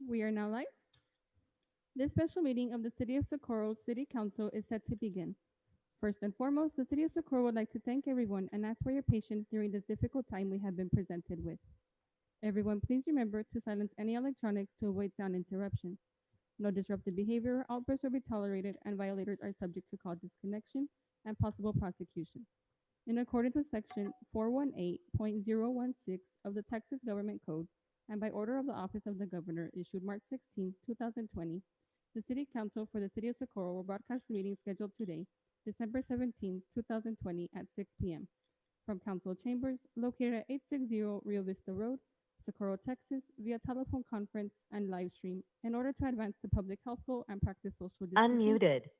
We are now live. This special meeting of the City of Socorro City Council is set to begin. First and foremost, the City of Socorro would like to thank everyone and ask for your patience during this difficult time we have been presented with. Everyone, please remember to silence any electronics to avoid sound interruption. No disruptive behavior or outbursts will be tolerated, and violators are subject to call disconnection and possible prosecution. In accordance with Section 418.016 of the Texas Government Code, and by order of the Office of the Governor issued March 16, 2020, the City Council for the City of Socorro will broadcast the meeting scheduled today, December 17, 2020, at 6 p.m. from Council Chambers located at 860 Rio Vista Road, Socorro, Texas, via telephone conference and live stream in order to advance the public health goal and practice social distancing Unmuted.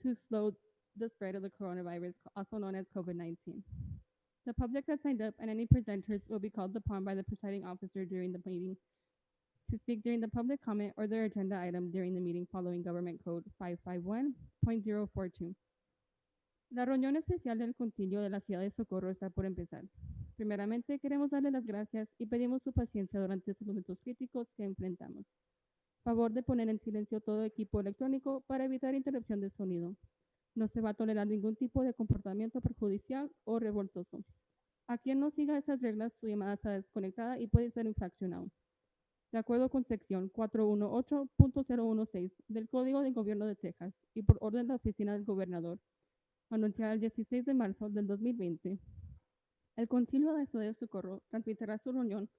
to slow the spread of the coronavirus, also known as COVID 19. The public that signed up and any presenters will be called upon by the presiding officer during the meeting to speak during the public comment or their agenda item during the meeting following Government Code 551.042. La reunión especial del Concilio de la Ciudad de Socorro está por empezar. Primeramente, queremos darle las gracias y pedimos su paciencia durante estos momentos críticos que enfrentamos. Favor de poner en silencio todo equipo electrónico para evitar interrupción de sonido. No se va a tolerar ningún tipo de comportamiento perjudicial o revoltoso. A quien no siga estas reglas, su llamada está desconectada y puede ser infraccionado. De acuerdo con sección 418.016 del Código de Gobierno de Texas y por orden de la Oficina del Gobernador, anunciada el 16 de marzo del 2020, el Concilio de la Ciudad de Socorro transmitirá su reunión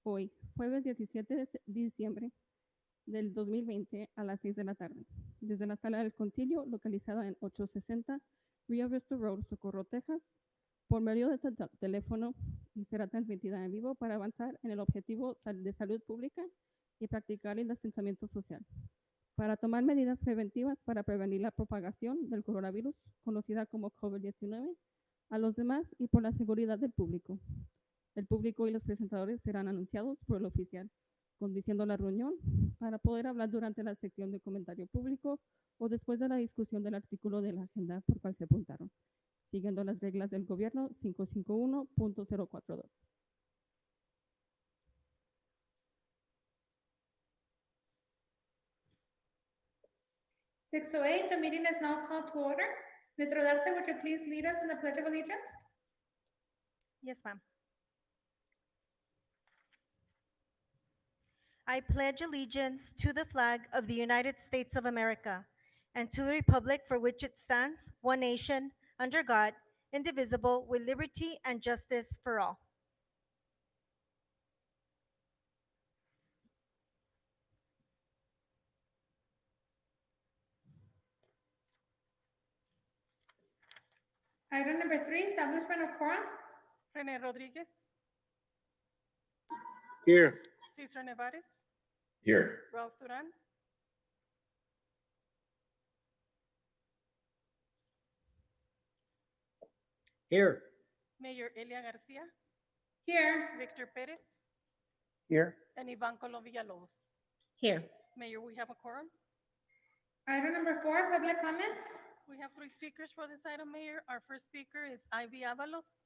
hoy, jueves 17 de diciembre del 2020 a las 6 de la tarde, desde la sala del concilio localizada en 860 Rio Vista Road, Socorro, Texas, por medio de teléfono y será transmitida en vivo para avanzar en el objetivo de salud pública y practicar el distanciamiento social, para tomar medidas preventivas para prevenir la propagación del coronavirus, conocida como COVID-19, a los demás y por la seguridad del público. El público y los presentadores serán anunciados por el oficial, conduciendo la reunión para poder hablar durante la sección de comentario público o después de la discusión del artículo de la agenda por cual se apuntaron, siguiendo las reglas del gobierno 551.042. 6:08, the meeting is now called to order. Ms. Rodarte, would you please lead us in the Pledge of Allegiance? Yes, ma'am. I pledge allegiance to the flag of the United States of America and to the republic for which it stands, one nation, under God, indivisible, with liberty and justice for all. Item number 3, establishment of quorum. René Rodríguez, Here. Cesar Nevares, Here. Ralph Duran, Here. Mayor Elia Garcia, Here. Victor Perez, Here. and Ivan Colom Villalobos. Here. Mayor, we have a quorum. Item number 4, public comment. We have 3 speakers for this item, Mayor. Our first speaker is Ivy Avalos.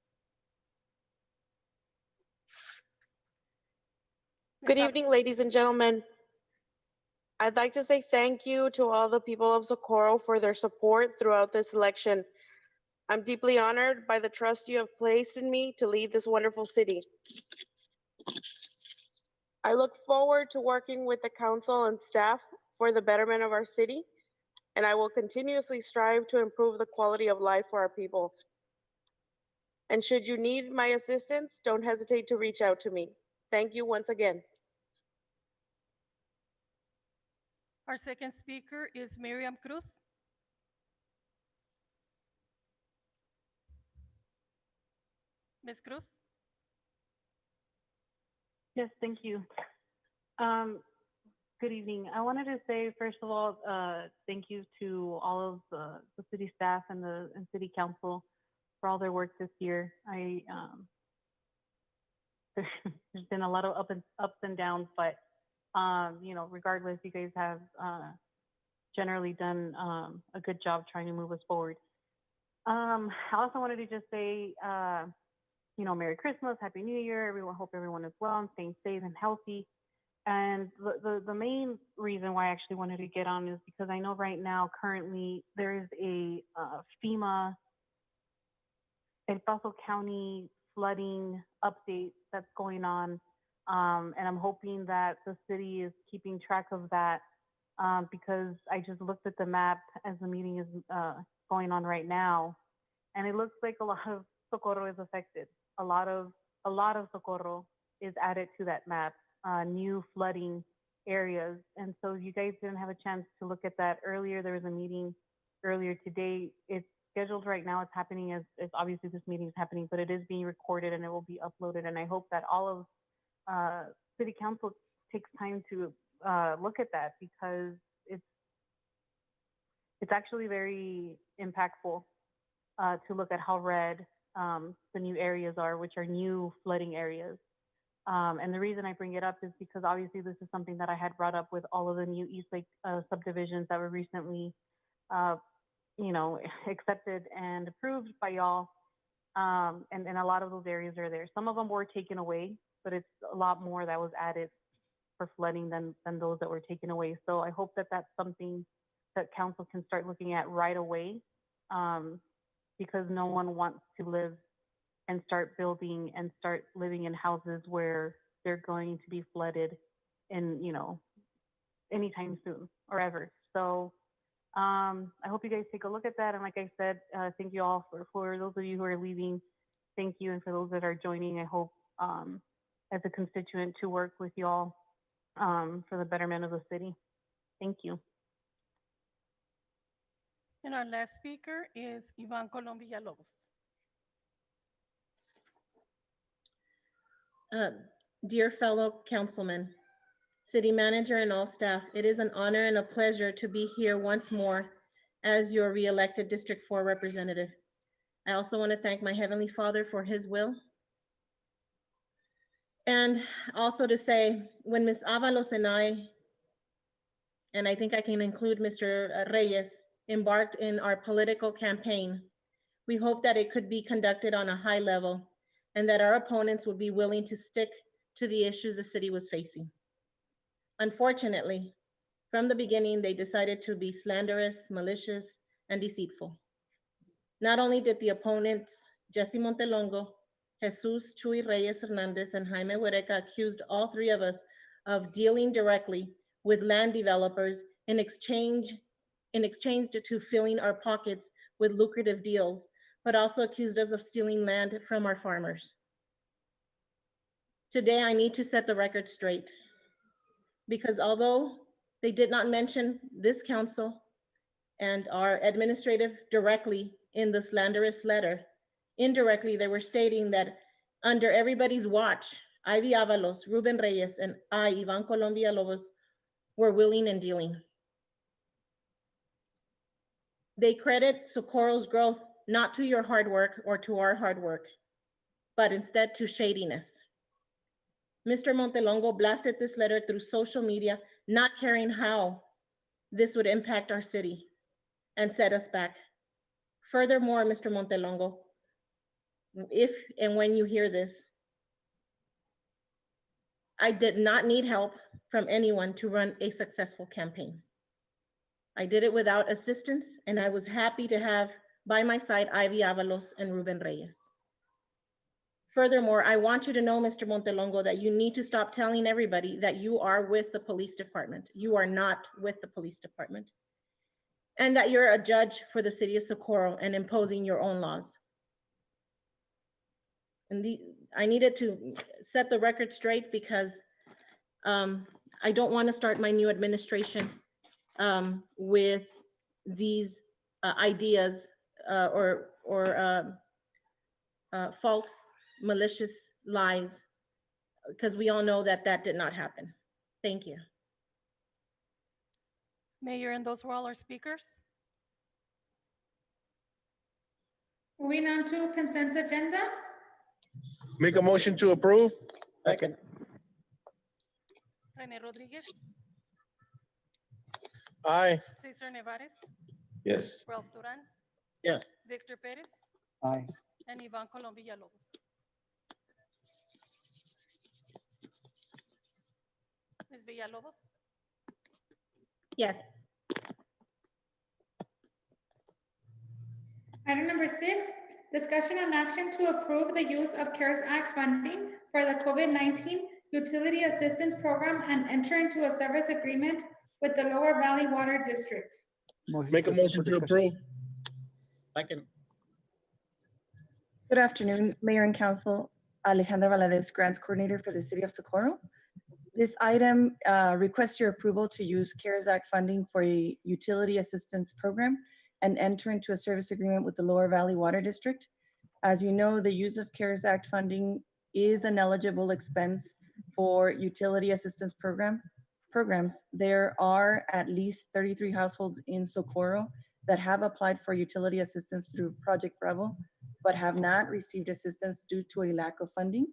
Good Ms. evening, ladies and gentlemen. I'd like to say thank you to all the people of Socorro for their support throughout this election. I'm deeply honored by the trust you have placed in me to lead this wonderful city. I look forward to working with the council and staff for the betterment of our city, and I will continuously strive to improve the quality of life for our people. And should you need my assistance, don't hesitate to reach out to me. Thank you once again. Our second speaker is Miriam Cruz. Ms. Cruz? Yes, thank you. Good evening. I wanted to say, first of all, thank you to all of the city staff and the city council for all their work this year. There's been a lot of ups and downs, but regardless, you guys have generally done a good job trying to move us forward. I also wanted to just say, Merry Christmas, Happy New Year, everyone. Hope everyone is well and staying safe and healthy. And the main reason why I actually wanted to get on is because I know right now, currently, there is a FEMA El Paso County flooding update that's going on. And I'm hoping that the city is keeping track of that because I just looked at the map as the meeting is going on right now, and it looks like a lot of Socorro is affected. A lot of Socorro is added to that map, new flooding areas. And so you guys didn't have a chance to look at that earlier. There was a meeting earlier today. It's scheduled right now. It's happening as obviously this meeting is happening, but it is being recorded and it will be uploaded. And I hope that all of city council takes time to look at that because it's actually very impactful to look at how red the new areas are, which are new flooding areas. And the reason I bring it up is because obviously this is something that I had brought up with all of the new East Lake subdivisions that were recently, accepted and approved by y'all. And a lot of those areas are there. Some of them were taken away, but it's a lot more that was added for flooding than those that were taken away. So I hope that that's something that council can start looking at right away, because no one wants to live and start building and start living in houses where they're going to be flooded in, anytime soon or ever. So I hope you guys take a look at that. And like I said, thank you all for those of you who are leaving. Thank you. And for those that are joining, I hope as a constituent to work with y'all for the betterment of the city. Thank you. And our last speaker is Ivan Colom Villalobos. Dear fellow councilmen, city manager, and all staff, it is an honor and a pleasure to be here once more as your re-elected District 4 representative. I also want to thank my Heavenly Father for his will. And also to say, when Ms. Avalos and I think I can include Mr. Reyes, embarked in our political campaign, we hope that it could be conducted on a high level and that our opponents would be willing to stick to the issues the city was facing. Unfortunately, from the beginning, they decided to be slanderous, malicious, and deceitful. Not only did the opponents, Jesse Montelongo, Jesus Chuy Reyes Hernandez, and Jaime Huereca accused all three of us of dealing directly with land developers in exchange to filling our pockets with lucrative deals, but also accused us of stealing land from our farmers. Today, I need to set the record straight, because although they did not mention this council and our administrative directly in the slanderous letter, indirectly, they were stating that under everybody's watch, Ivy Avalos, Ruben Reyes, and I, Ivan Colom Villalobos, were willing and dealing. They credit Socorro's growth not to your hard work or to our hard work, but instead to shadiness. Mr. Montelongo blasted this letter through social media, not caring how this would impact our city and set us back. Furthermore, Mr. Montelongo, if and when you hear this, I did not need help from anyone to run a successful campaign. I did it without assistance, and I was happy to have by my side Ivy Avalos and Ruben Reyes. Furthermore, I want you to know, Mr. Montelongo, that you need to stop telling everybody that you are with the police department. You are not with the police department. And that you're a judge for the city of Socorro and imposing your own laws. And I needed to set the record straight because I don't want to start my new administration with these ideas or false, malicious lies, because we all know that that did not happen. Thank you. Mayor, and those were all our speakers. Moving on to consent agenda. Make a motion to approve. Second. Rene Rodriguez, Aye. Cesar Nevares, Yes. Ralph Duran, Yes. Victor Perez, Aye. and Ivan Colom Villalobos. Ms. Villalobos? Yes. Item number 6, discussion and action to approve the use of CARES Act funding for the COVID-19 Utility Assistance Program and enter into a service agreement with the Lower Valley Water District. Make a motion to approve. Second. Good afternoon, Mayor and Council. Alejandra Valadez, Grants Coordinator for the City of Socorro. This item requests your approval to use CARES Act funding for a utility assistance program and enter into a service agreement with the Lower Valley Water District. As you know, the use of CARES Act funding is an eligible expense for utility assistance programs. There are at least 33 households in Socorro that have applied for utility assistance through Project Bravo, but have not received assistance due to a lack of funding.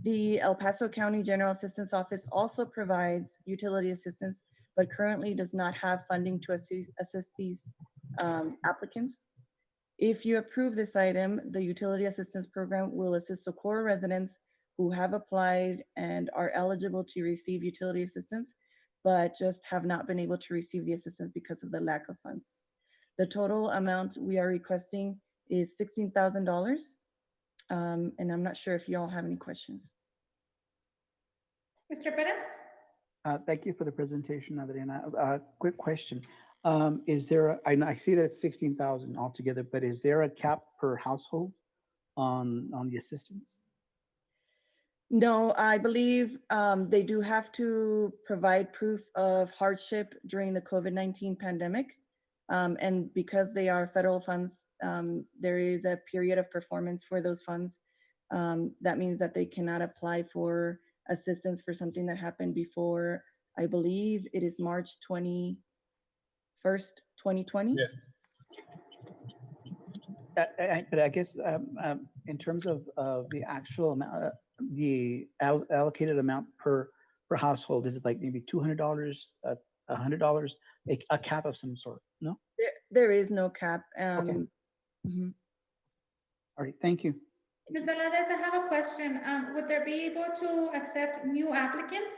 The El Paso County General Assistance Office also provides utility assistance, but currently does not have funding to assist these applicants. If you approve this item, the utility assistance program will assist Socorro residents who have applied and are eligible to receive utility assistance, but just have not been able to receive the assistance because of the lack of funds. The total amount we are requesting is $16,000. And I'm not sure if you all have any questions. Mr. Perez? Thank you for the presentation, Adriana. Quick question. Is there, I see that it's 16,000 altogether, but is there a cap per household on the assistance? No, I believe they do have to provide proof of hardship during the COVID-19 pandemic. And because they are federal funds, there is a period of performance for those funds. That means that they cannot apply for assistance for something that happened before, I believe it is March 21st, 2020. Yes. But I guess in terms of the actual amount, the allocated amount per household, is it like maybe $200, $100, a cap of some sort? No? There is no cap. Okay. Mhm. All right, thank you. Ms. Valadez, I have a question. Would they be able to accept new applicants?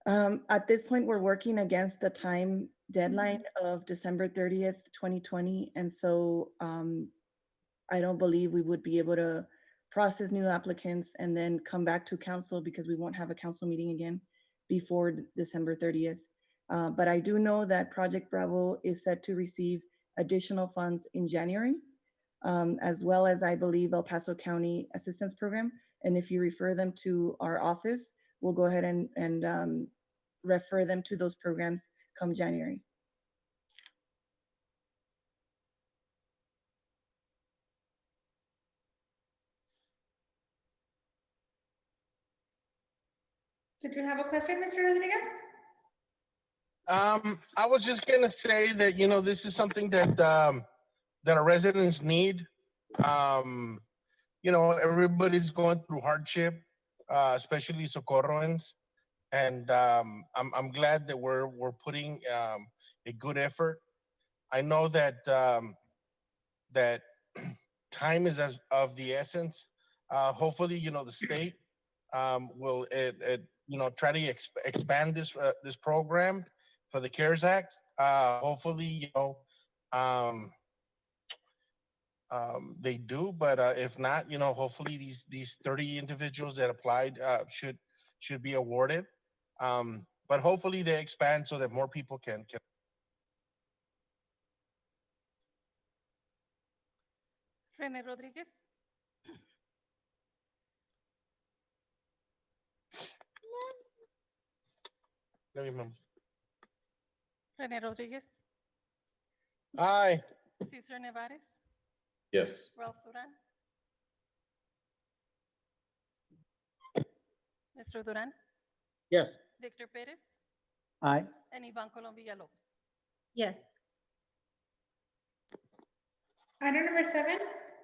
At this point, we're working against the time deadline of December 30th, 2020. And so I don't believe we would be able to process new applicants and then come back to council, because we won't have a council meeting again before December 30th. But I do know that Project Bravo is set to receive additional funds in January, as well as, I believe, El Paso County Assistance Program. And if you refer them to our office, we'll go ahead and refer them to those programs come January. Did you have a question, Mr. Rodriguez? I was just gonna say that, this is something that that our residents need. Everybody's going through hardship, especially Socorroans, and I'm glad that we're putting a good effort. I know that that time is of the essence. Hopefully, the state will try to expand this program for the CARES Act. Hopefully, they do, but if not, hopefully these 30 individuals that applied should be awarded. But hopefully they expand so that more people can. Rene Rodriguez? Rene Rodriguez? Aye. Cesar Nevares? Yes. Ralph Duran? Mr. Duran? Yes. Victor Perez? Aye. And Ivan Colom Villalobos? Yes. Item number 7,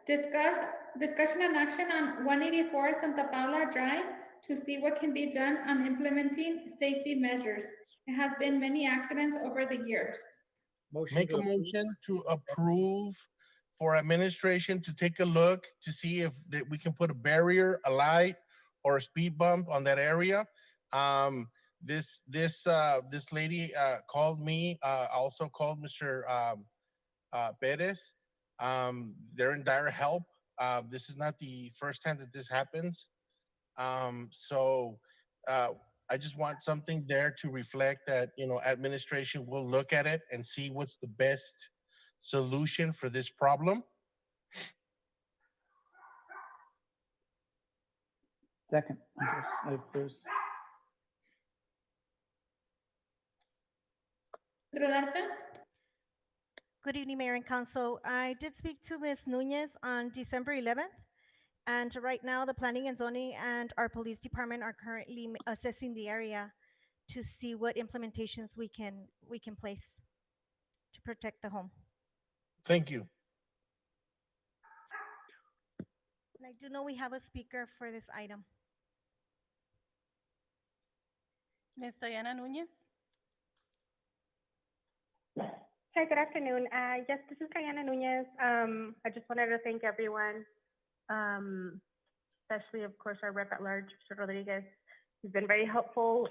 discussion and action on 184 Santa Paula Drive to see what can be done on implementing safety measures. There has been many accidents over the years. Make a motion to approve for administration to take a look to see if we can put a barrier, a light, or a speed bump on that area. This lady called me, also called Mr. Perez. They're in dire help. This is not the first time that this happens. So I just want something there to reflect that, administration will look at it and see what's the best solution for this problem. Second, I guess, if there's, Mr. Ugarte? Good evening, Mayor and Council. I did speak to Ms. Nunez on December 11th, and right now the Planning and Zoning and our police department are currently assessing the area to see what implementations we can place to protect the home. Thank you. And I do know we have a speaker for this item. Ms. Diana Nunez. Hi, good afternoon. Yes, this is Diana Nunez. I just wanted to thank everyone, especially, of course, our rep at large, Mr. Rodriguez. He's been very helpful.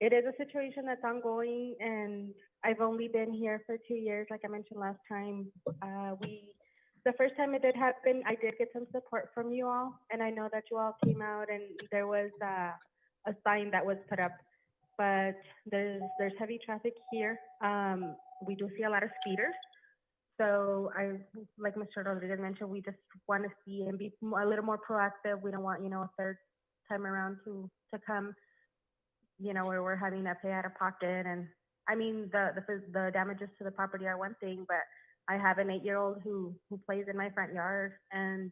It is a situation that's ongoing, and I've only been here for 2 years, like I mentioned last time. The first time it did happen, I did get some support from you all, and I know that you all came out and there was a sign that was put up. But there's heavy traffic here. We do see a lot of speeders. So like Mr. Rodriguez mentioned, we just want to see and be a little more proactive. We don't want, a third time around to come, where we're having to pay out of pocket. And I mean, the damages to the property are one thing, but I have an 8-year-old who plays in my front yard, and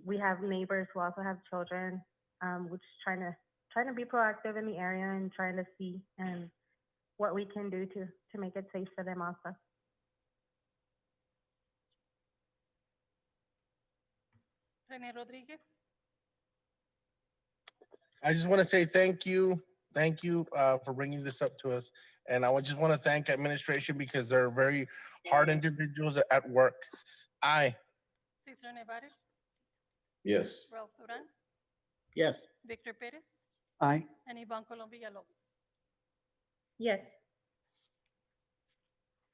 we have neighbors who also have children. We're just trying to be proactive in the area and trying to see and what we can do to make it safe for them also. Rene Rodriguez. I just want to say thank you for bringing this up to us. And I just want to thank administration because they're very hard individuals at work. Aye. Cesar Nevares. Yes. Ralph Duran. Yes. Victor Perez. aye. And Ivan Colom Villalobos. Yes.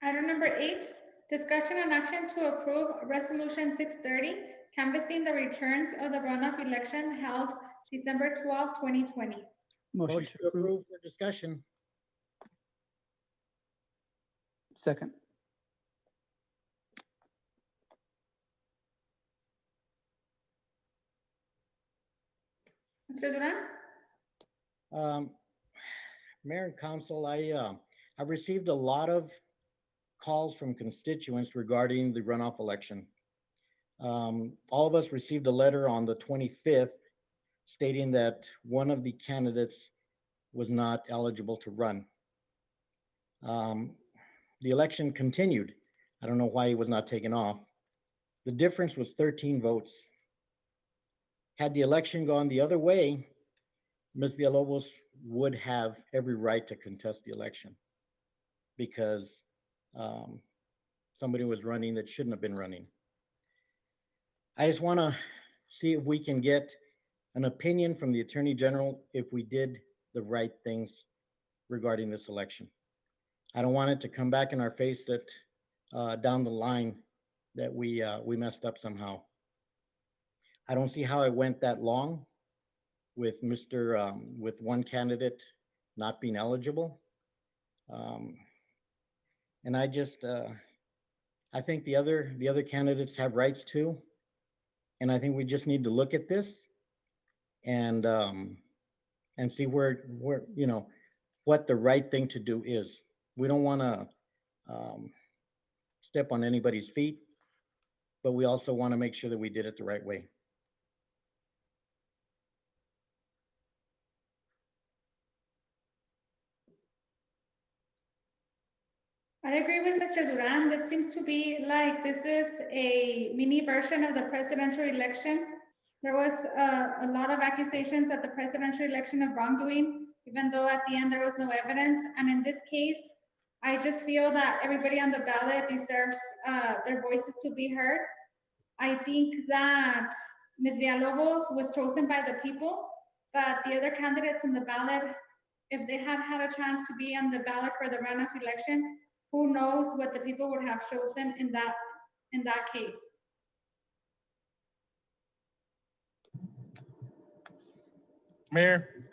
Item number 8, discussion and action to approve Resolution 630, canvassing the returns of the runoff election held December 12, 2020. Motion to approve. For discussion. Second, Mr. Duran? Mayor and Council, I received a lot of calls from constituents regarding the runoff election. All of us received a letter on the 25th stating that one of the candidates was not eligible to run. The election continued. I don't know why he was not taken off. The difference was 13 votes. Had the election gone the other way, Ms. Villalobos would have every right to contest the election because somebody was running that shouldn't have been running. I just want to see if we can get an opinion from the Attorney General if we did the right things regarding this election. I don't want it to come back in our face that down the line that we messed up somehow. I don't see how it went that long with with one candidate not being eligible. And I just, I think the other candidates have rights too. And I think we just need to look at this and see where, what the right thing to do is. We don't want to step on anybody's feet, but we also want to make sure that we did it the right way. I agree with Mr. Duran. That seems to be like this is a mini version of the presidential election. There was a lot of accusations at the presidential election of wrongdoing, even though at the end there was no evidence. And in this case, I just feel that everybody on the ballot deserves their voices to be heard. I think that Ms. Villalobos was chosen by the people, but the other candidates on the ballot, if they had had a chance to be on the ballot for the runoff election, who knows what the people would have chosen in that case. Mayor,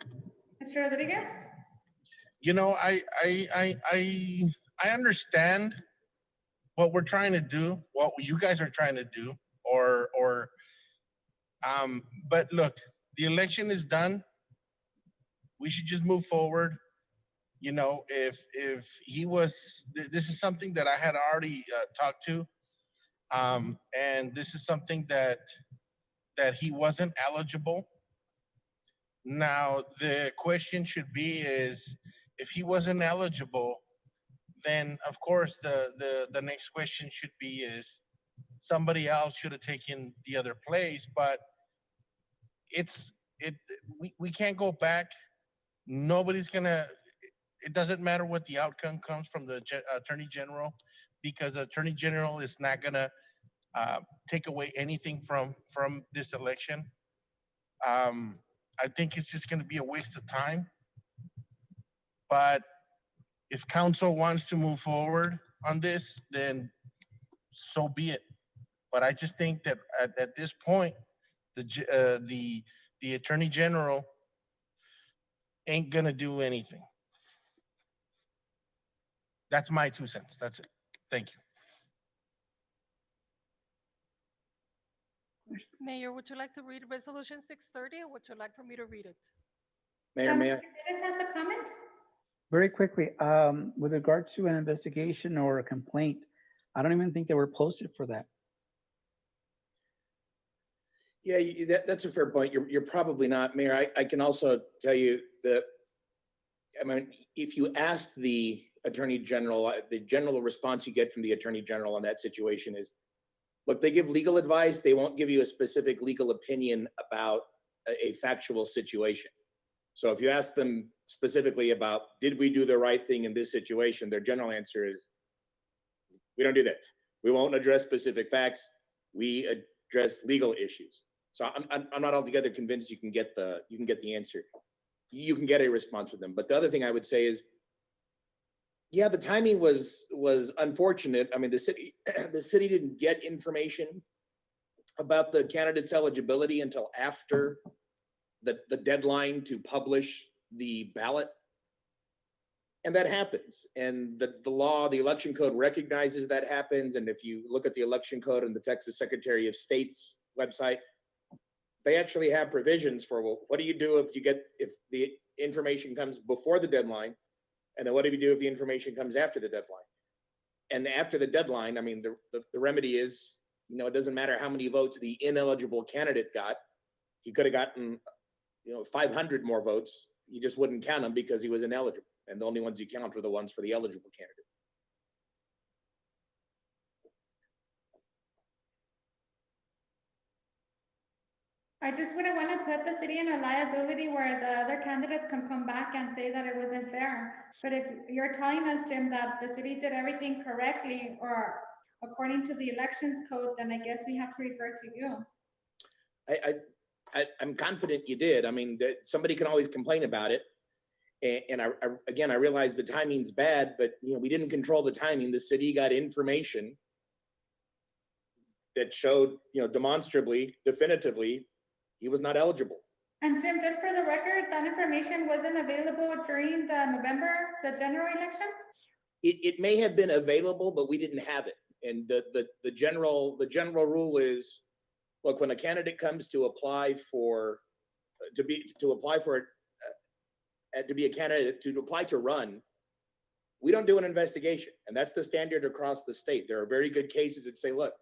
Mr. Rodriguez? you know, I understand what we're trying to do, what you guys are trying to do, but look, the election is done. We should just move forward. You know, if he was, this is something that I had already talked to, and this is something that he wasn't eligible. Now the question should be is, if he wasn't eligible, then of course the next question should be is somebody else should have taken the other place. But we can't go back. Nobody's gonna, it doesn't matter what the outcome comes from the attorney general, because the attorney general is not gonna take away anything from this election. I think it's just gonna be a waste of time. But if council wants to move forward on this, then so be it. But I just think that at this point, the attorney general ain't gonna do anything. That's my 2 cents. That's it. Thank you. Mayor, would you like to read Resolution 630, or would you like for me to read it? Mayor, may I? Mr. Pettis has a comment? Very quickly, with regard to an investigation or a complaint, I don't even think they were posted for that. Yeah, that's a fair point. You're probably not, Mayor. I can also tell you that, I mean, if you ask the Attorney General, the general response you get from the Attorney General on that situation is, look, they give legal advice. They won't give you a specific legal opinion about a factual situation. So if you ask them specifically about, did we do the right thing in this situation? Their general answer is, we don't do that. We won't address specific facts. We address legal issues. So I'm not altogether convinced you can get the answer. You can get a response from them. But the other thing I would say is, yeah, the timing was unfortunate. I mean, the city didn't get information about the candidate's eligibility until after the deadline to publish the ballot. And that happens. And the law, the election code recognizes that happens. And if you look at the election code and the Texas Secretary of State's website, they actually have provisions for, well, what do you do if the information comes before the deadline? And then what do you do if the information comes after the deadline? And after the deadline, I mean, the remedy is, you know, it doesn't matter how many votes the ineligible candidate got. He could have gotten, 500 more votes. You just wouldn't count them because he was ineligible. And the only ones you count were the ones for the eligible candidate. I just wouldn't want to put the city in a liability where the other candidates can come back and say that it wasn't fair. But if you're telling us, Jim, that the city did everything correctly or according to the elections code, then I guess we have to refer to you. I'm confident you did. I mean, somebody can always complain about it. And I realize the timing's bad, but we didn't control the timing. The city got information that showed, demonstrably, definitively, he was not eligible. And Jim, just for the record, that information wasn't available during the general election? It may have been available, but we didn't have it. And the general rule is, look, when a candidate comes to apply to be a candidate, to apply to run, we don't do an investigation. And that's the standard across the state. There are very good cases that say, look,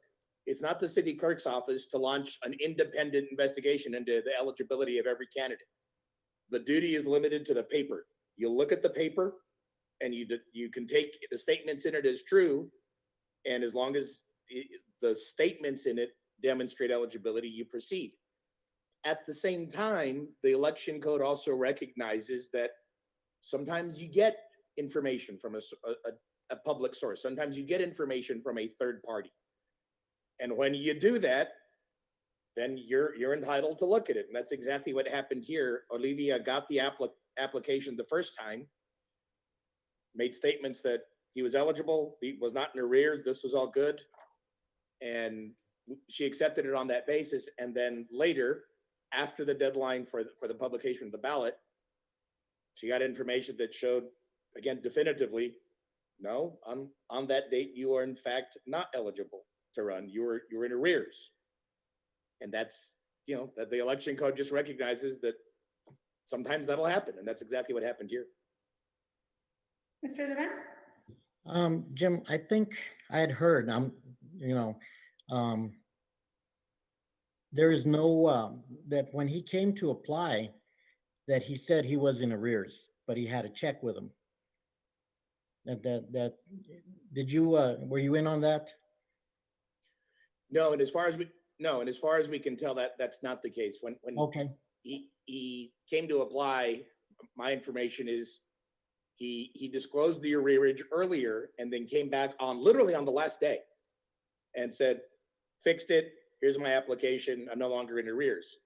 it's not the city clerk's office to launch an independent investigation into the eligibility of every candidate. The duty is limited to the paper. You look at the paper and you can take the statements in it as true. And as long as the statements in it demonstrate eligibility, you proceed. At the same time, the election code also recognizes that sometimes you get information from a public source. Sometimes you get information from a third party. And when you do that, then you're entitled to look at it. And that's exactly what happened here. Olivia got the application the first time, made statements that he was eligible, he was not in arrears, this was all good. And she accepted it on that basis. And then later, after the deadline for the publication of the ballot, she got information that showed, again, definitively, no, on that date, you are in fact not eligible to run. You were in arrears. And that's, that the election code just recognizes that sometimes that'll happen. And that's exactly what happened here. Mr. Duran? Jim, I think I had heard, there is no, that when he came to apply, that he said he was in arrears, but he had a check with him. Did you, were you in on that? No, and as far as we can tell, that's not the case. When Okay. he came to apply, my information is he disclosed the arrearage earlier and then came back literally on the last day and said, fixed it, here's my application, I'm no longer in arrears.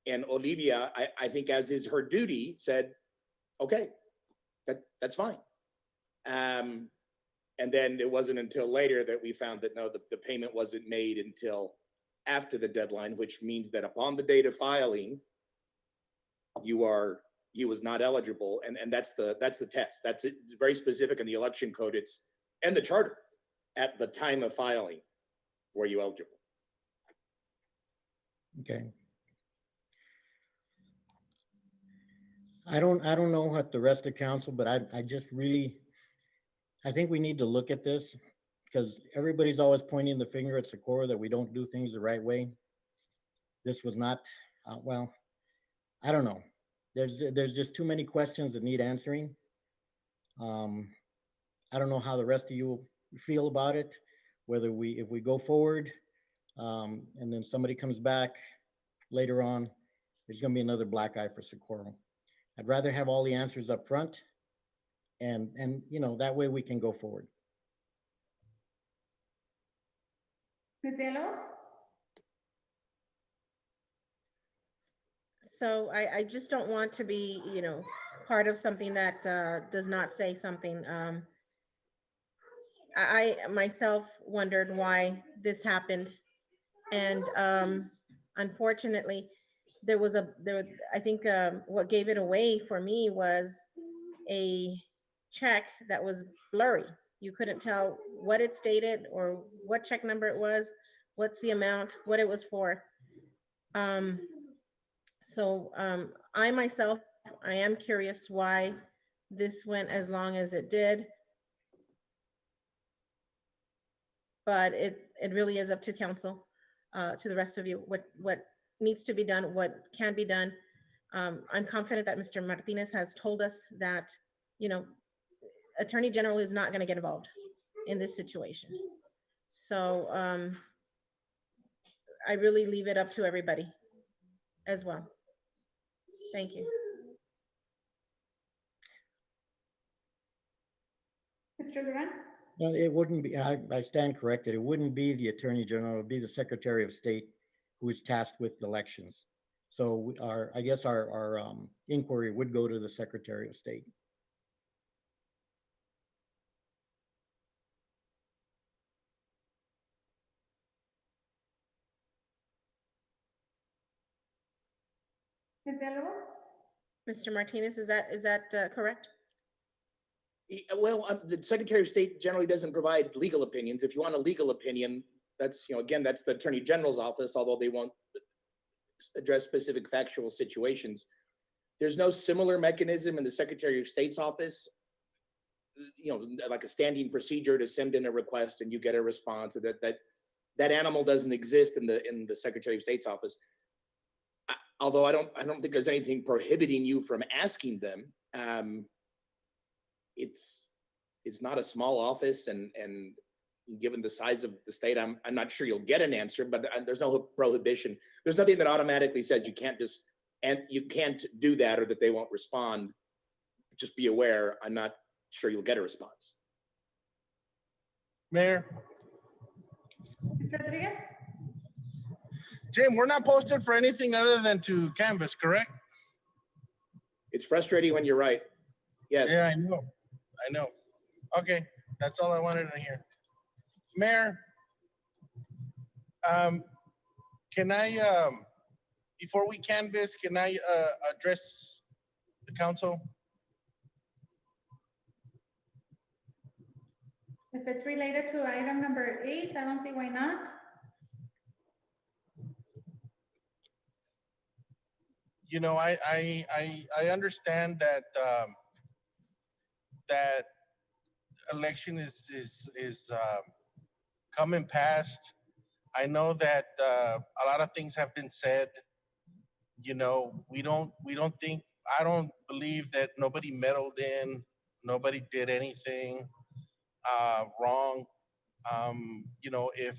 And Olivia, I think as is her duty, said, okay, that's fine. And then it wasn't until later that we found that no, the payment wasn't made until after the deadline, which means that upon the date of filing, he was not eligible. And that's the test. That's it, very specific in the election code. And the charter. At the time of filing, were you eligible? Okay. I don't know what the rest of council, but I just really, I think we need to look at this because everybody's always pointing the finger at Socorro that we don't do things the right way. This was not, well, I don't know. There's just too many questions that need answering. I don't know how the rest of you feel about it, whether if we go forward and then somebody comes back later on, there's gonna be another black eye for Socorro. I'd rather have all the answers up front and that way we can go forward. Ms. Elos? So I just don't want to be, part of something that does not say something. I myself wondered why this happened. And unfortunately, I think what gave it away for me was a check that was blurry. You couldn't tell what it stated or what check number it was, what's the amount, what it was for. So I myself, I am curious why this went as long as it did. But it really is up to council, to the rest of you, what needs to be done, what can be done. I'm confident that Mr. Martinez has told us that, Attorney General is not going to get involved in this situation. So I really leave it up to everybody as well. Thank you. Mr. Duran? No, it wouldn't be, I stand corrected. It wouldn't be the Attorney General, it would be the Secretary of State who is tasked with elections. So I guess our inquiry would go to the Secretary of State. Ms. Elos? Mr. Martinez, is that correct? Well, the Secretary of State generally doesn't provide legal opinions. If you want a legal opinion, that's, again, that's the Attorney General's office, although they won't address specific factual situations. There's no similar mechanism in the Secretary of State's office, like a standing procedure to send in a request and you get a response. That animal doesn't exist in the Secretary of State's office. Although I don't think there's anything prohibiting you from asking them. It's not a small office, and given the size of the state, I'm not sure you'll get an answer, but there's no prohibition. There's nothing that automatically says you can't do that or that they won't respond. Just be aware, I'm not sure you'll get a response. Mayor, Mr. Rodriguez? Jim, we're not posted for anything other than to canvas, correct? It's frustrating when you're right. Yes. Yeah, I know. Okay, that's all I wanted to hear. Mayor, can I, before we canvas, can I address the council? If it's related to item number 8, I don't see why not. You know, I understand that that election is come and passed. I know that a lot of things have been said. You know, we don't think, I don't believe that nobody meddled in, nobody did anything wrong. You know, if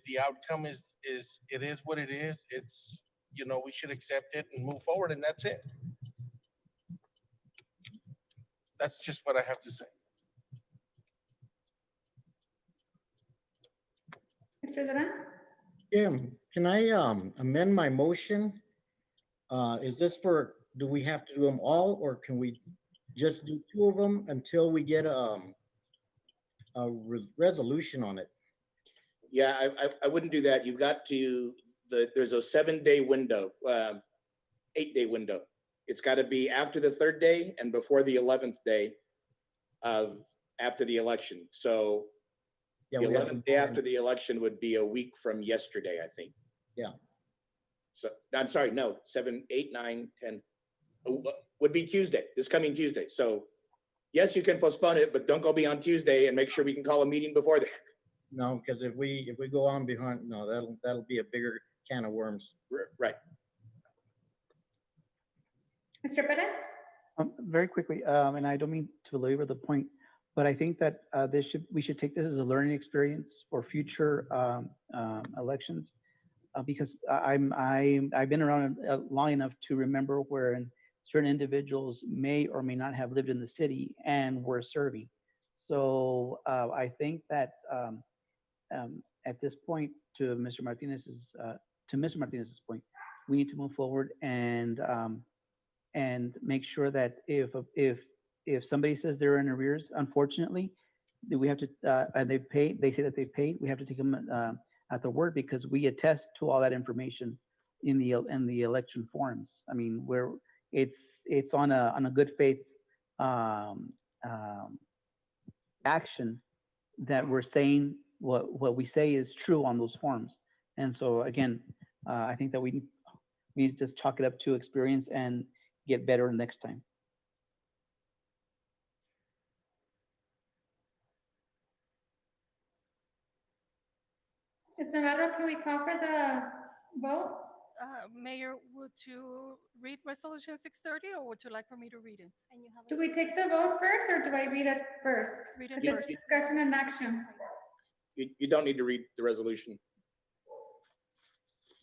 the outcome is it is what it is, it's, you know, we should accept it and move forward, and that's it. That's just what I have to say. Mr. Duran? Jim, can I amend my motion? Is this for, do we have to do them all, or can we just do 2 of them until we get a resolution on it? Yeah, I wouldn't do that. You've got to, there's a 7-day window, 8-day window. It's got to be after the 3rd day and before the 11th day of after the election. So Yeah, the we have 11th day after the election would be a week from yesterday, I think. Yeah. So I'm sorry, no, 7, 8, 9, 10 would be Tuesday, this coming Tuesday. So yes, you can postpone it, but don't go beyond Tuesday, and make sure we can call a meeting before that. No, because if we go on behind, no, that'll be a bigger can of worms. Right. Mr. Perez? Very quickly, and I don't mean to belabor the point, but I think that we should take this as a learning experience for future elections, because I've been around long enough to remember where certain individuals may or may not have lived in the city and were serving. So I think that at this point, to Mr. Martinez's point, we need to move forward and make sure that if somebody says they're in arrears, unfortunately, we have to and they've paid. They say that they've paid. We have to take them at their word, because we attest to all that information in the election forms. I mean, it's on a good faith action that we're saying what we say is true on those forms. And so again, I think that we need to just chalk it up to experience and get better next time. Ms. Navarro, can we call for the vote? Mayor, would you read Resolution 630, or would you like for me to read it? Do we take the vote first, or do I read it first? Read it Because first. it's discussion and action. You don't need to read the resolution.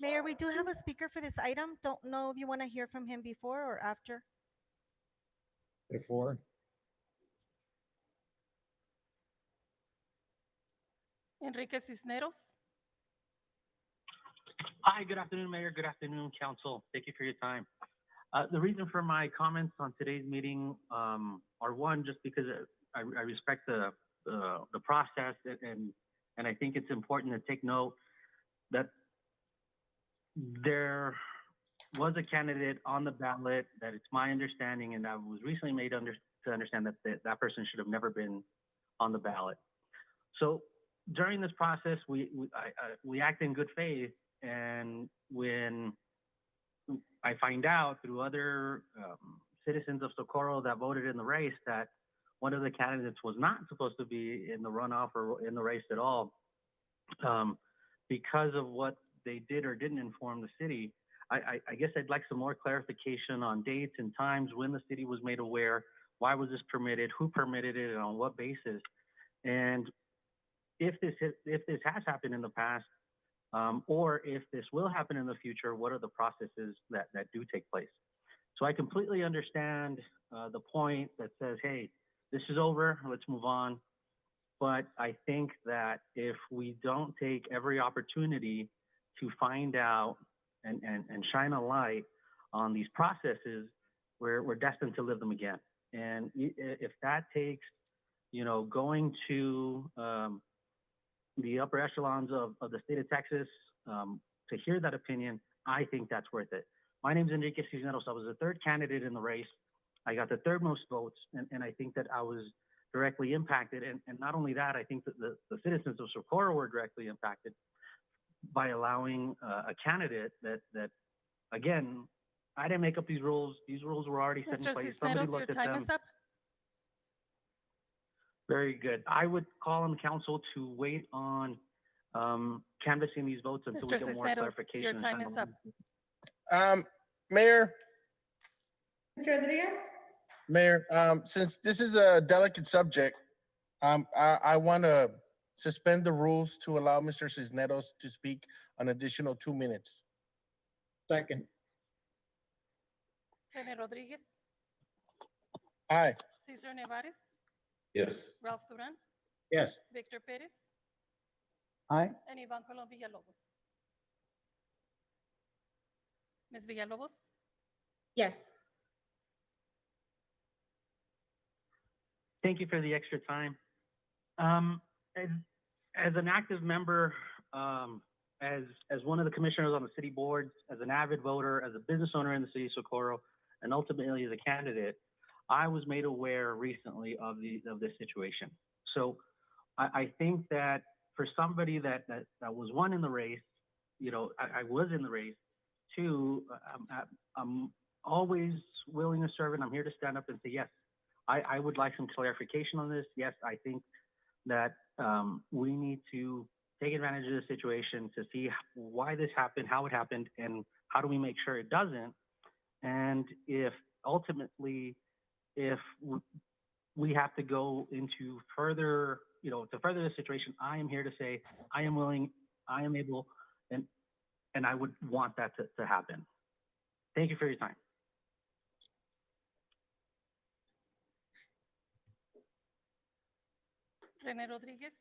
Mayor, we do have a speaker for this item. Don't know if you want to hear from him before or after. Before. Enrique Cisneros? Hi, good afternoon, Mayor. Good afternoon, Council. Thank you for your time. The reason for my comments on today's meeting are, one, just because I respect the process, and I think it's important to take note that there was a candidate on the ballot that it's my understanding, and I was recently made to understand that that person should have never been on the ballot. So during this process, we act in good faith, and when I find out through other citizens of Socorro that voted in the race that one of the candidates was not supposed to be in the runoff or in the race at all, because of what they did or didn't inform the city, I guess I'd like some more clarification on dates and times when the city was made aware, why was this permitted, who permitted it, and on what basis. And if this has happened in the past, or if this will happen in the future, what are the processes that do take place? So I completely understand the point that says, hey, this is over, let's move on. But I think that if we don't take every opportunity to find out and shine a light on these processes, we're destined to live them again. And if that takes, going to the upper echelons of the state of Texas to hear that opinion, I think that's worth it. My name is Enrique Cisneros. I was the third candidate in the race. I got the third most votes, and I think that I was directly impacted. And not only that, I think that the citizens of Socorro were directly impacted by allowing a candidate that, again, I didn't make up these rules. These rules were already set in Mr. place. Somebody Cisneros, your looked at time them. is up. Very good. I would call on council to wait on canvassing these votes until we Mr. get more Cisneros, clarification. your and time is up. Mayor, Mr. Rodriguez? Mayor, since this is a delicate subject, I want to suspend the rules to allow Mr. Cisneros to speak an additional 2 minutes. Second. Rene Rodriguez, Aye. Cesar Nevares, Yes. Ralph Duran, Yes. Victor Perez, Aye. and Ivan Colom Villalobos. Ms. Villalobos? Yes. Thank you for the extra time. As an active member, as one of the commissioners on the city boards, as an avid voter, as a business owner in the city of Socorro, and ultimately as a candidate, I was made aware recently of this situation. So I think that for somebody that was one in the race, I was in the race. Two, I'm always willing to serve, and I'm here to stand up and say, yes, I would like some clarification on this. Yes, I think that we need to take advantage of the situation to see why this happened, how it happened, and how do we make sure it doesn't. And if ultimately, if we have to go into further, to further the situation, I am here to say I am willing, I am able, and I would want that to happen. Thank you for your time. Rene Rodriguez?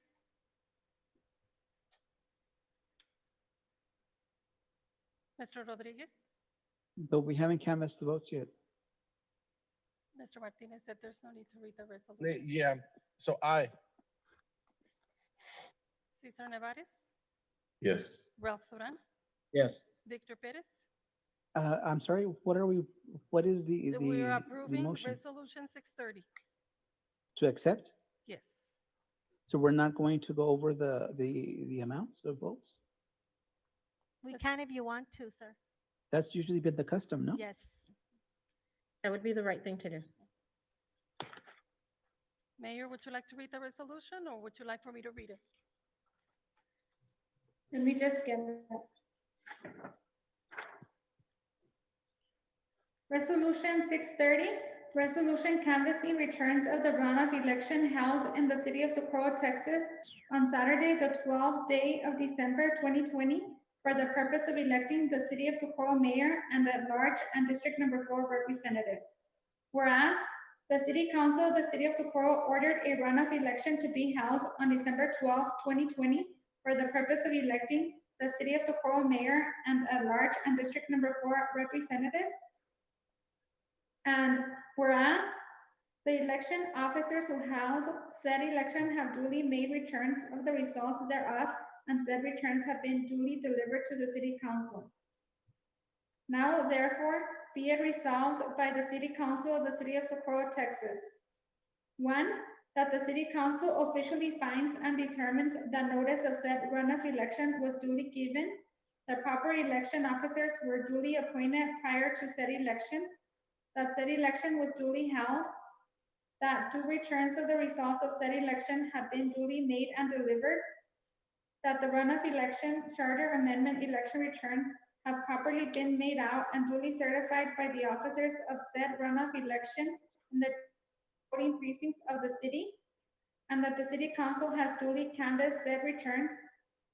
Mr. Rodriguez? But we haven't canvassed the votes yet. Mr. Martinez said there's no need to read the resolution. Yeah, so aye. Cesar Nevares, Yes. Ralph Duran, Yes. Victor Perez. I'm sorry, what is the We are approving motion? resolution 630. To accept? Yes. So we're not going to go over the amounts of votes? We can if you want to, sir. That's usually been the custom, no? Yes. That would be the right thing to do. Mayor, would you like to read the resolution or would you like for me to read it? Let me just get that. Resolution 630, resolution canvassing returns of the runoff election held in the city of Socorro, Texas on Saturday, the 12th day of December 2020 for the purpose of electing the city of Socorro mayor and at-large and district number 4 representative. Whereas the city council of the city of Socorro ordered a runoff election to be held on December 12th, 2020 for the purpose of electing the city of Socorro mayor and at-large and district number 4 representatives. And whereas the election officers who held said election have duly made returns of the results thereof, and said returns have been duly delivered to the city council. Now, therefore, be it resolved by the city council of the city of Socorro, Texas. 1, that the city council officially finds and determines that notice of said runoff election was duly given, the proper election officers were duly appointed prior to said election, that said election was duly held, that due returns of the results of said election have been duly made and delivered, that the runoff election charter amendment election returns have properly been made out and duly certified by the officers of said runoff election in the voting precincts of the city, and that the city council has duly canvassed said returns,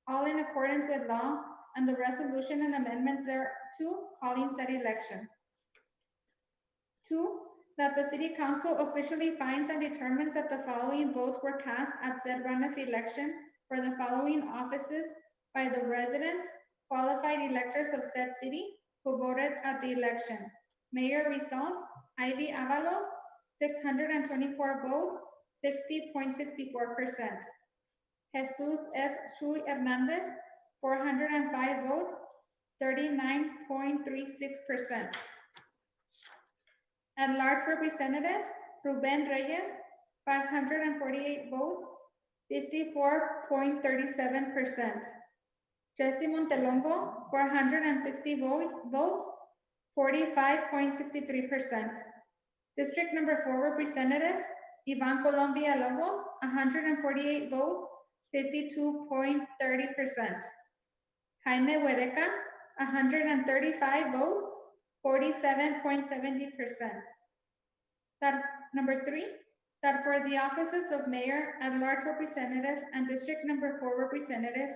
all in accordance with law, and the resolution and amendments thereto calling said election. 2, that the city council officially finds and determines that the following votes were cast at said runoff election for the following offices by the resident qualified electors of said city who voted at the election. Mayor results, Ivy Avalos, 624 votes, 60.64%. Jesus S. Chuy Hernandez, 405 votes, 39.36%. At-large representative, Ruben Reyes, 548 votes, 54.37%. Jesse Montelongo, 460 votes, 45.63%. District number 4 representative, Ivan Colombia Lobos, 148 votes, 52.30%. Jaime Huereca, 135 votes, 47.70%. That number 3, that for the offices of mayor, at-large representative, and district number 4 representative,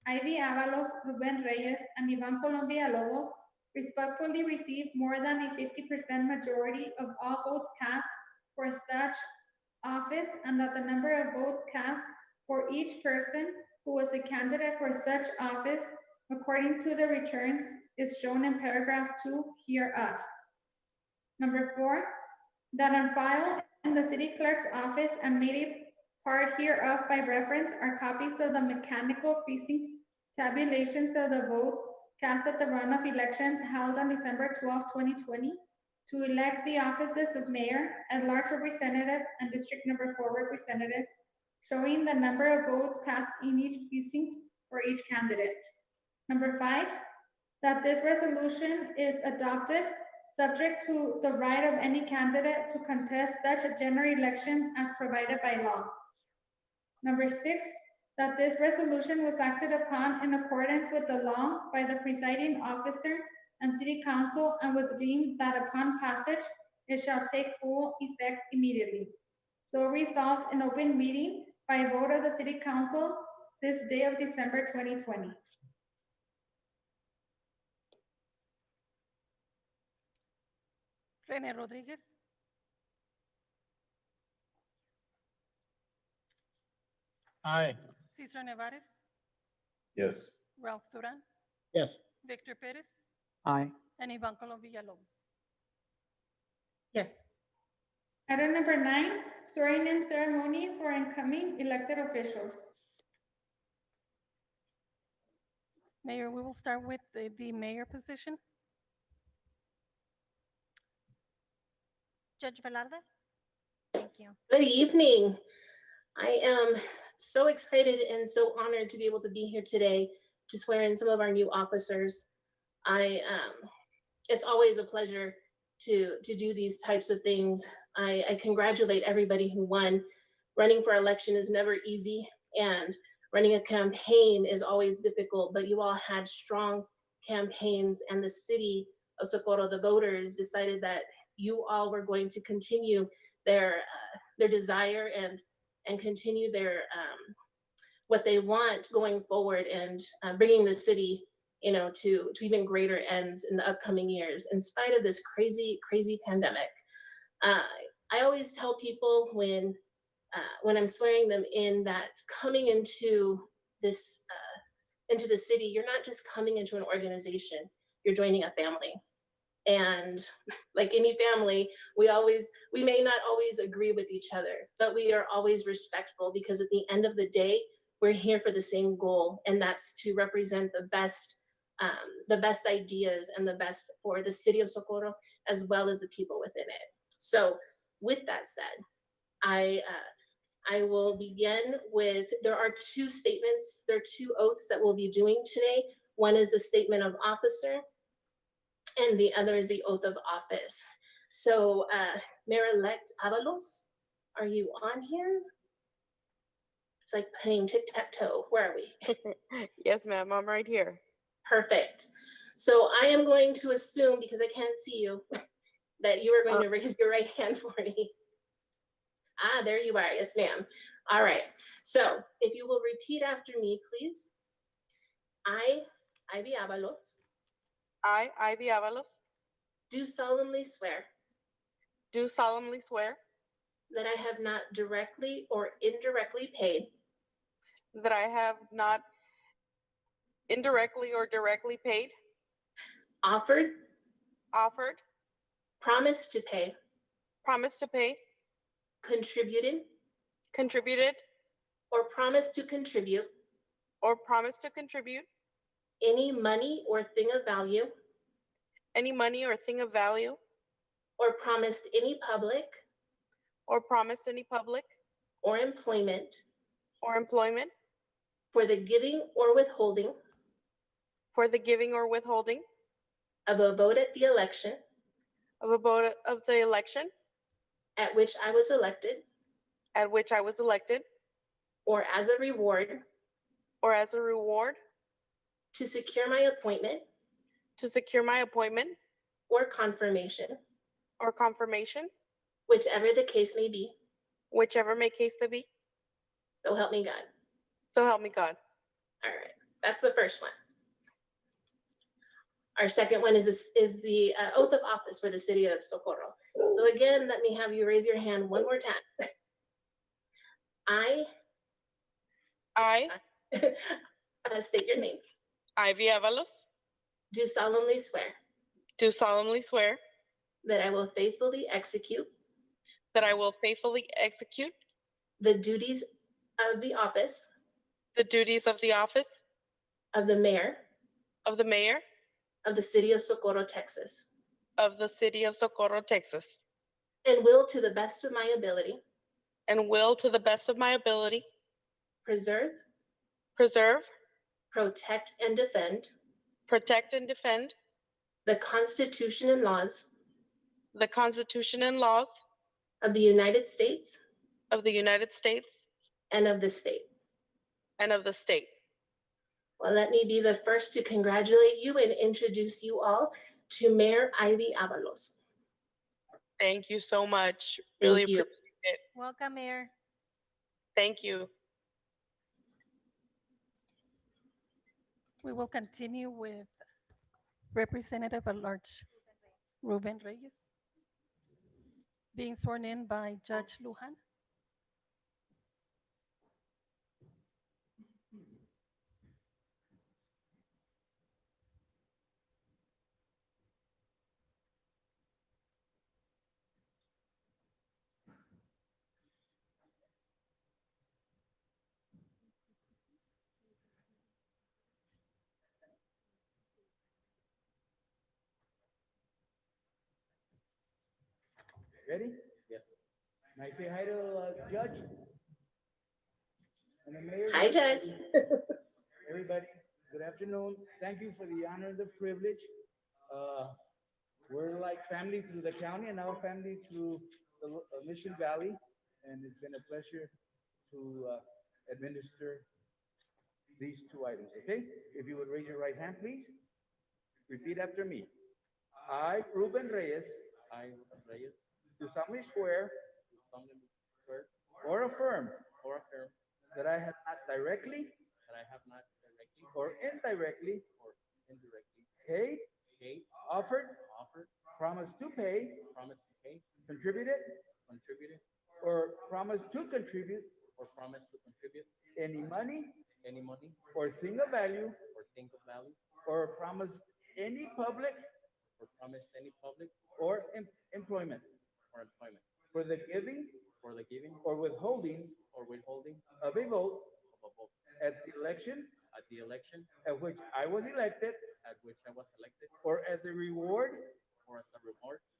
Ivy Avalos, Ruben Reyes, and Ivan Colombia Lobos respectfully received more than a 50% majority of all votes cast for such office, and that the number of votes cast for each person who was a candidate for such office, according to the returns, is shown in paragraph 2 hereof. Number 4, that on file in the city clerk's office and made a part hereof by reference are copies of the mechanical precinct tabulations of the votes cast at the runoff election held on December 12, 2020, to elect the offices of mayor, at-large representative, and district number 4 representative, showing the number of votes cast in each precinct for each candidate. Number 5, that this resolution is adopted subject to the right of any candidate to contest such a general election as provided by law. Number 6, that this resolution was acted upon in accordance with the law by the presiding officer and city council and was deemed that upon passage, it shall take full effect immediately. So resolved in open meeting by vote of the city council this day of December 2020. Rene Rodriguez. Aye. Cesar Nevares. Yes. Ralph Duran. Yes. Victor Perez. Aye. And Ivan Colombia Lobos. Yes. Item number 9, swearing in ceremony for incoming elected officials. Mayor, we will start with the mayor position. Judge Velarde? Thank you. Good evening. I am so excited and so honored to be able to be here today to swear in some of our new officers. It's always a pleasure to do these types of things. I congratulate everybody who won. Running for election is never easy, and running a campaign is always difficult, but you all had strong campaigns, and the city of Socorro, the voters, decided that you all were going to continue their desire and continue their what they want going forward, and bringing the city, to even greater ends in the upcoming years, in spite of this crazy pandemic. I always tell people when I'm swearing them in that coming into this into the city, you're not just coming into an organization, you're joining a family. And like any family, we may not always agree with each other, but we are always respectful, because at the end of the day, we're here for the same goal, and that's to represent the best ideas and the best for the city of Socorro, as well as the people within it. So with that said, I will begin with, there are 2 statements, there are 2 oaths that we'll be doing today. One is the statement of officer, and the other is the oath of office. So Mayor-elect Avalos, are you on here? It's like playing tic-tac-toe. Where are we? Yes, ma'am, I'm right here. Perfect. So I am going to assume, because I can't see you, that you are going to raise your right hand for me. Ah, there you are. Yes, ma'am. All right. So if you will repeat after me, please. I, Ivy Avalos. I, Ivy Avalos, Do solemnly swear do solemnly swear that I have not directly or indirectly paid that I have not indirectly or directly paid, offered, offered, promised to pay, promised to pay, contributed, contributed, or promised to contribute or promised to contribute any money or thing of value, any money or thing of value, or promised any public or promised any public or employment or employment for the giving or withholding for the giving or withholding of a vote at the election of a vote of the election at which I was elected, at which I was elected, or as a reward or as a reward to secure my appointment to secure my appointment or confirmation, or confirmation, whichever the case may be. whichever may case to be. So help me God. So help me God. All right, that's the first one. Our second one is the oath of office for the city of Socorro. So again, let me have you raise your hand one more time. I state your name. Ivy Avalos, Do solemnly swear do solemnly swear that I will faithfully execute that I will faithfully execute the duties of the office the duties of the office of the mayor of the mayor of the city of Socorro, Texas, of the city of Socorro, Texas, and will to the best of my ability and will to the best of my ability preserve, preserve, protect, and defend protect, and defend the Constitution and laws the Constitution and laws of the United States of the United States and of the state. and of the state. Well, let me be the first to congratulate you and introduce you all to Mayor Ivy Avalos. Thank you so much. Really Thank you. appreciate it. Welcome, Mayor. Thank you. We will continue with Representative at Large Ruben Reyes, being sworn in by Judge Lujan. Ready? Yes. Can I say hi to Judge? And the mayor? Hi, Judge. Everybody, good afternoon. Thank you for the honor and the privilege. We're like family through the county and now family through the Mission Valley. And it's been a pleasure to administer these two items, okay? If you would raise your right hand, please. Repeat after me. I, Ruben Reyes, do solemnly swear or affirm that I have not directly or indirectly paid, offered, promised to pay, contributed, or promised to contribute any money or thing of value or promised any public or employment for the giving or withholding of a vote at the election at which I was elected or as a reward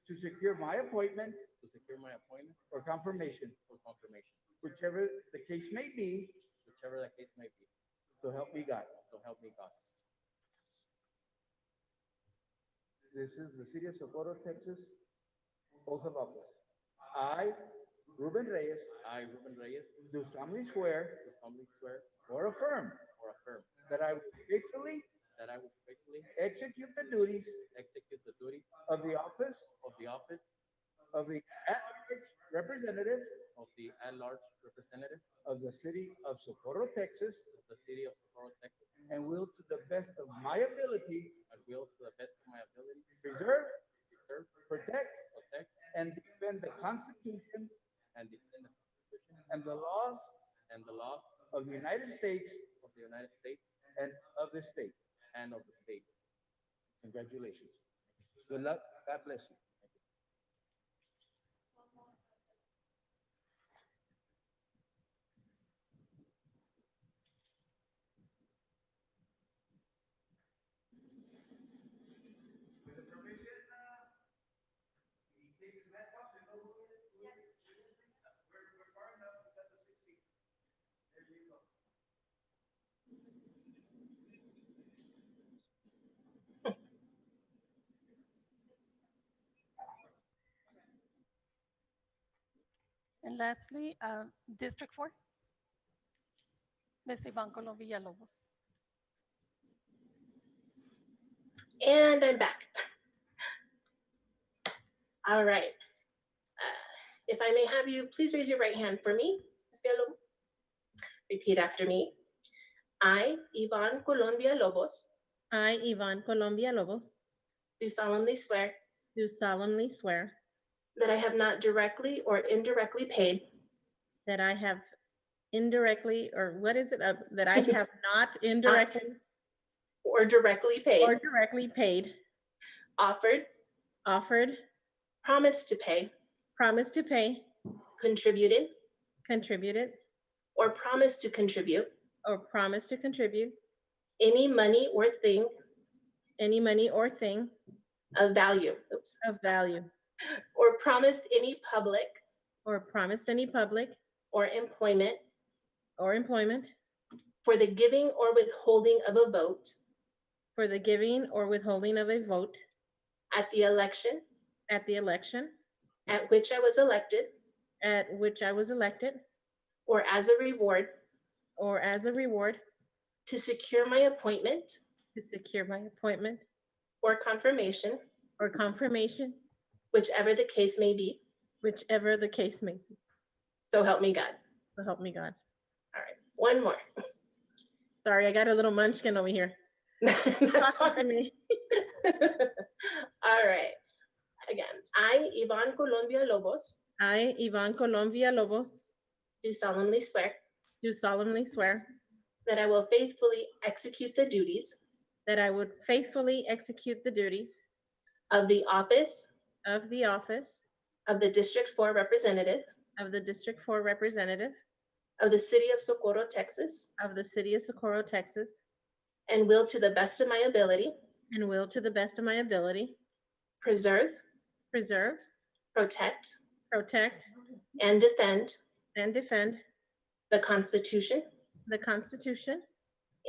to secure my appointment or confirmation, whichever the case may be, so help me God. This is the city of Socorro, Texas, oath of office. I, Ruben Reyes, do solemnly swear or affirm that I will faithfully execute the duties of the office of the at-large representative of the city of Socorro, Texas, and will to the best of my ability preserve, protect, and defend the Constitution and the laws of the United States and of the state. Congratulations. Good luck. God bless you. And lastly, District 4, Ms. Ivan Colom Villalobos. And I'm back. All right. If I may have you, please raise your right hand for me. Ms. Villalobos. Repeat after me. I, Ivan Colom Villalobos, I, Ivan Colombia Lobos, do solemnly swear do solemnly swear that I have not directly or indirectly paid that I have indirectly, or what is it, that I have not indirectly or directly paid, or directly paid, offered, offered, promised to pay, contributed, contributed, or promised to contribute or promised to contribute any money or thing any money or thing of value, of value, or promised any public or promised any public or employment for the giving or withholding of a vote for the giving or withholding of a vote at the election at the election at which I was elected, or as a reward to secure my appointment or confirmation, whichever the case may be. So help me God. So help me God. All right, one more. Sorry, I got a little munchkin over here. That's Talk to me. All right. Again, I, Ivan Colom Villalobos, I, Ivan Colombia Lobos, do solemnly swear that that I will faithfully execute the duties I would faithfully execute the duties of the office of the office of the District 4 Representative of the District 4 Representative of the City of Socorro, Texas, of the City of Socorro, Texas, and will to the best of my ability preserve, protect, and defend the Constitution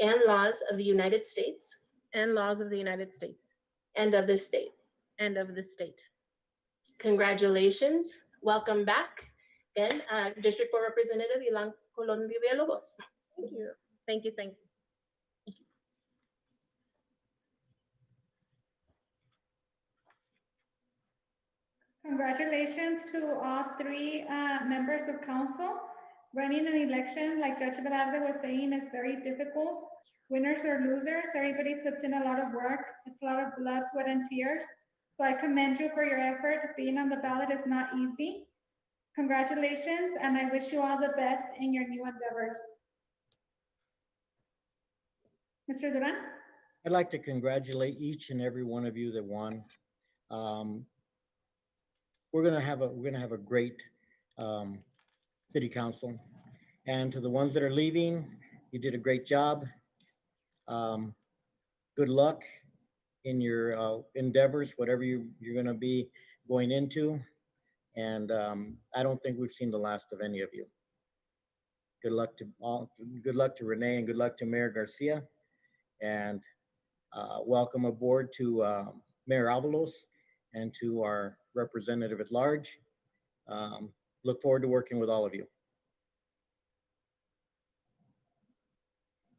and laws of the United States and of this state. Congratulations. Welcome back. Again, District 4 Representative Ilan Colom Villalobos. Thank you. Thank you, Sank. Congratulations to all three members of council. Running an election, like Judge Velarde was saying, is very difficult. Winners or losers, everybody puts in a lot of work. It's a lot of blood, sweat, and tears. So I commend you for your effort. Being on the ballot is not easy. Congratulations, and I wish you all the best in your new endeavors. Mr. Duran? I'd like to congratulate each and every one of you that won. We're gonna have a great city council, and to the ones that are leaving, you did a great job. Good luck in your endeavors, whatever you're gonna be going into, and I don't think we've seen the last of any of you. Good luck to all. Good luck to Renee, and good luck to Mayor Garcia, and welcome aboard to Mayor Avalos and to our representative at large. Look forward to working with all of you.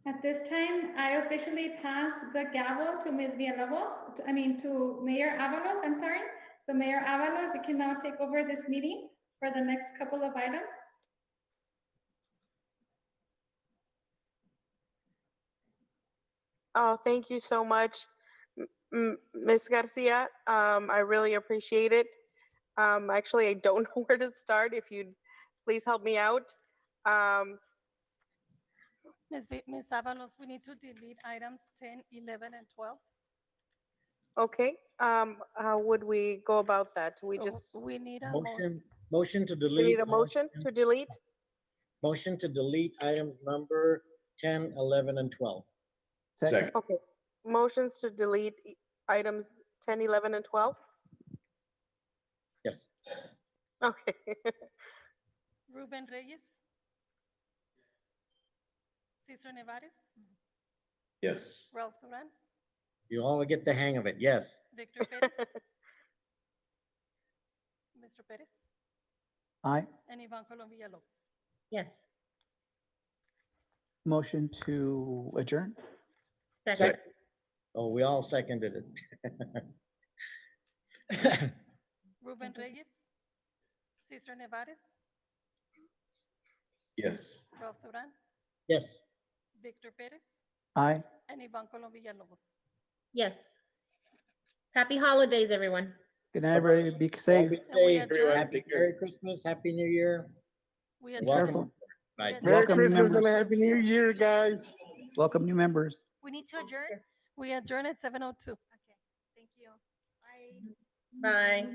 At this time, I officially pass the gavel to Ms. Villalobos, to Mayor Avalos, I'm sorry. So Mayor Avalos, you can now take over this meeting for the next couple of items. Oh, thank you so much, Ms. Garcia. I really appreciate it. Actually, I don't know where to start. If you'd please help me out. Ms. Avalos, we need to delete items 10, 11, and 12. Okay, how would we go about that? We So just, we need a Motion to we delete. need a motion to delete? Motion to delete items number 10, 11, and 12. Second. Okay, motions to delete items 10, 11, and 12? Yes. Okay. Ruben Reyes. Cesar Nevares. Yes. Ralph Duran. You all get the hang of it. Yes. Victor Perez. Mr. Perez. Aye. And Ivan Colom Villalobos. Yes. Motion to adjourn? Second. Oh, we all seconded it. Ruben Reyes. Cesar Nevares. Yes. Ralph Duran. Yes. Victor Perez. Aye. And Ivan Colom Villalobos. Yes. Happy holidays, everyone. Good night, everybody. Be safe. Be And we safe. adjourn. Happy Merry Christmas, Happy New Year. We Be adjourn. careful. Bye. Merry Welcome, new Christmas and members. a Happy New Year, guys. Welcome new members. We need to adjourn? We adjourn at 7:02. Okay, thank you. Bye. Bye.